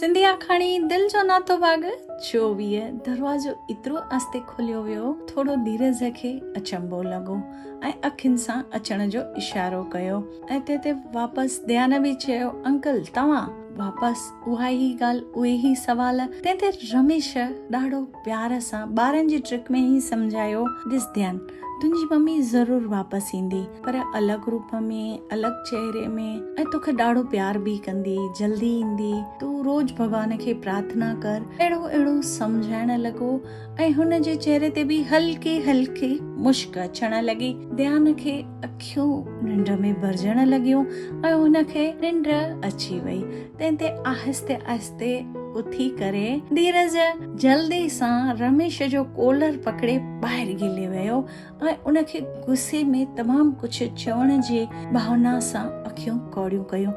सिंधी आखाणी दिल जो नातो बाग 24 दरवाजो एतिरो आस्ते खुलियो वियो, थोरो धीरज खे अचंबो लॻो ऐं अखियुनि सां अचण जो इशारो कयो ऐं ते वापसि ध्यान बि चयो, अंकल तव्हां वापसि उहा ई ॻाल्हि, उहे ई सवाल। तंहिं ते रमेश ॾाढो प्यार सां ॿारनि जी ट्रिक में ई सम्झायो, ॾिस ध्यान, तुंहिंजी मम्मी ज़रूर वापसि ईंदी, पर अलॻि रूप में, अलॻि चेहरे में, ऐं तोखे ॾाढो प्यार बि कंदी, जल्दी ईंदी। तूं रोज भॻवान खे प्रार्थना कर। अहिड़ो सम्झाइण लॻो ऐं हुन जे चेहरे ते बि हल्की हल्की मुश्क अचण लॻी। ध्यान खे अखियूं निंड में भरजण लॻियूं ऐं हुनखे निंड अची वई। तंहिं ते आहिस्ते आहिस्ते उथी करे धीरज जल्दी सां रमेश जो कॉलर पकड़े ॿाहिरि गिले वियो ऐं उनखे गुस्से में तमामु कुझु चवण जे भावना सां अखियूं कौड़ियूं कयूं।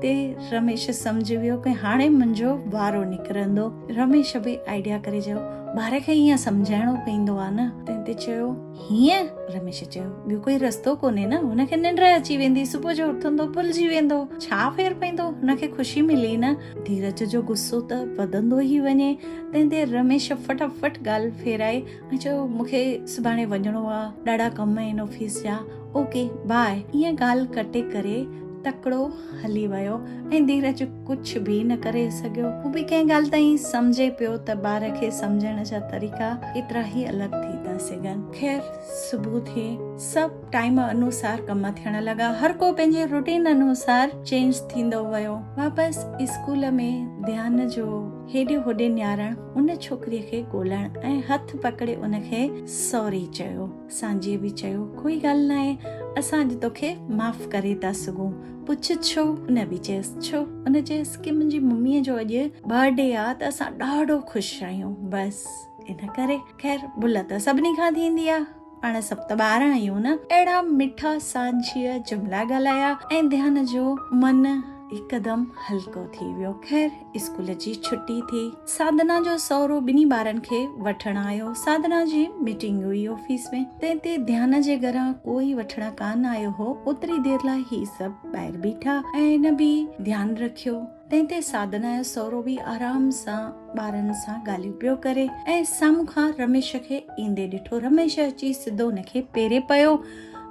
ते रमेश सम्झी वियो कि हाणे मुंहिंजो वारो निकिरंदो। रमेश बि आइडिया करे चयो, ॿार खे ईअं सम्झाइणो पवंदो आहे न। तंहिं ते चयो, हीअं? रमेश चयो, ॿियो कोई रस्तो कोन्हे न, हुनखे निंड अची वेंदी, सुबुह जो उथंदो भुलिजी वेंदो, छा फेर पवंदो, हुनखे ख़ुशी मिली न। धीरज जो गुस्सो त वधंदो ई वञे। तंहिं ते रमेश फटाफट ॻाल्हि फेराए ऐं चयो, मूंखे सुभाणे वञिणो आहे, ॾाढा कम आहिनि ऑफिस जा, ओके बाय। ईअं ॻाल्हि कटे करे तकिड़ो हली वियो ऐं धीरज कुझु बि न करे सघियो। हू बि कंहिं ॻाल्हि ताईं सम्झे पियो त ॿार खे सम्झण जा तरीक़ा एतिरा ई अलॻि थी था सघनि। ख़ैर सुबुह थिए, सभु टाइम अनुसार कम थियण लॻा, हर को पंहिंजे रूटीन अनुसार चेंज थींदो वियो। वापसि स्कूल में ध्यान जो हेॾे होॾे निहारण, उन छोकिरीअ खे ॻोल्हण ऐं हथ पकड़े उनखे सॉरी चयो। सांझीअ बि चयो, कोई ॻाल्हि न आहे, असां अॼु तोखे माफ़ करे था सघूं। पुछ छो? उन बि चयसि छो? उन चयसि कि मुंहिंजी मम्मीअ जो अॼु बर्थडे आहे त असां ॾाढो ख़ुशि आहियूं, बसि इन करे। ख़ैर भुल त सभिनी खां थींदी आहे, पाण सभु त ॿार आहियूं न। अहिड़ा मिठा सांझीअ जुमिला ॻाल्हाया ऐं ध्यान जो मन हिकदमि हल्को थी वियो। ख़ैर स्कूल जी छुट्टी थी। साधना जो सहुरो ॿिन्ही ॿारनि खे वठण आयो। साधना जी मीटिंग हुई ऑफिस में। तंहिं ते ध्यान जे घरां कोई वठण कान आयो हो। ओतिरी देर लाइ ही सभु ॿाहिरि बीठा ऐं हिन बि ध्यानु रखियो। तंहिं ते साधना जो सहुरो बि आराम सां ॿारनि सां ॻाल्हियूं पियो करे ऐं साम्हूं खां रमेश खे ईंदे ॾिठो। रमेश अची सिधो हुनखे पेरे पियो।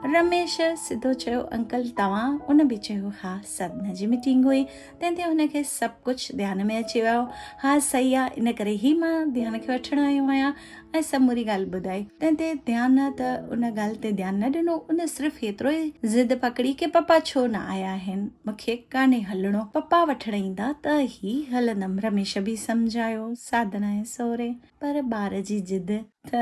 रमेश सिधो चयो, अंकल तव्हां? उन बि चयो, हा साधना जी मीटिंग हुई। तंहिं ते हुनखे सभु कुझु ध्यान में अची वियो। हा सही आहे, इन करे ई मां ध्यान खे वठण आयो आहियां ऐं सभु मुरी ॻाल्हि ॿुधाई। तंहिं ते ध्यान त उन ॻाल्हि ते ध्यानु न ॾिनो। उन सिर्फ़ु एतिरो ई ज़िद पकड़ी कि पप्पा छो न आया आहिनि, मूंखे कान्हे हलणो, पप्पा वठण ईंदा त ई हलंदमि। रमेश बि सम्झायो साधना जे सहुरे, पर ॿार जी ज़िद त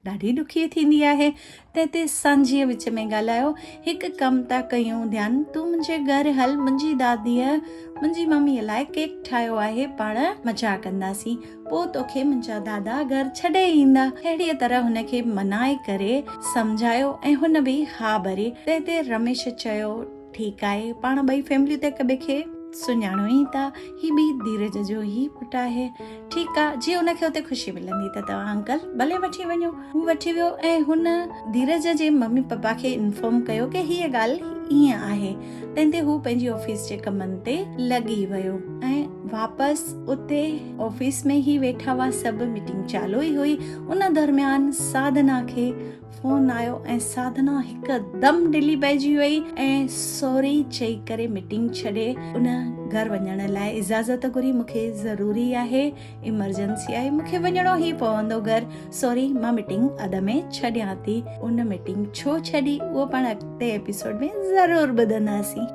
ॾाढी ॾुखी थींदी आहे। तंहिं ते सांझीअ विच में ॻाल्हायो, हिकु कमु था कयूं ध्यान, तूं मुंहिंजे घरु हल, मुंहिंजी दादीअ मुंहिंजी मम्मीअ लाइ केक ठाहियो आहे, पाण मज़ा कंदासीं, पोइ तोखे मुंहिंजा दादा घर छॾे ईंदा। अहिड़ीअ तरह हुनखे मनाए करे सम्झायो ऐं हुन बि हा भरी। तंहिं ते रमेश चयो, ठीकु आहे, पाण ॿई फैमिलियूं त हिक ॿिए खे सुञाणो ई था, ही बि धीरज जो ई पुटु आहे, ठीकु आहे, जीअं हुनखे हुते ख़ुशी मिलंदी त तव्हां अंकल भले वठी वञो। हू वठी वियो ऐं हुन धीरज जे मम्मी पप्पा खे इंफॉर्म कयो कि हीअ ॻाल्हि ईअं आहे। तंहिं ते हू पंहिंजी ऑफिस जे कमनि ते लॻी वियो ऐं वापसि उते ऑफिस में ई वेठा हुआ सभु। मीटिंग चालू ई हुई। उन दरमियान साधना खे फोन आयो ऐं साधना हिकदमि ढिली पइजी वई ऐं सॉरी चई करे मीटिंग छॾे उन घर वञण लाइ इजाज़त घुरी। मूंखे ज़रूरी आहे, इमरजेंसी आहे, मूंखे वञिणो ई पवंदो घर, सॉरी मां मीटिंग अध में छॾियां थी। उन मीटिंग छो छॾी उहो पाण अॻिते एपिसोड में ज़रूरु ॿुधंदासीं।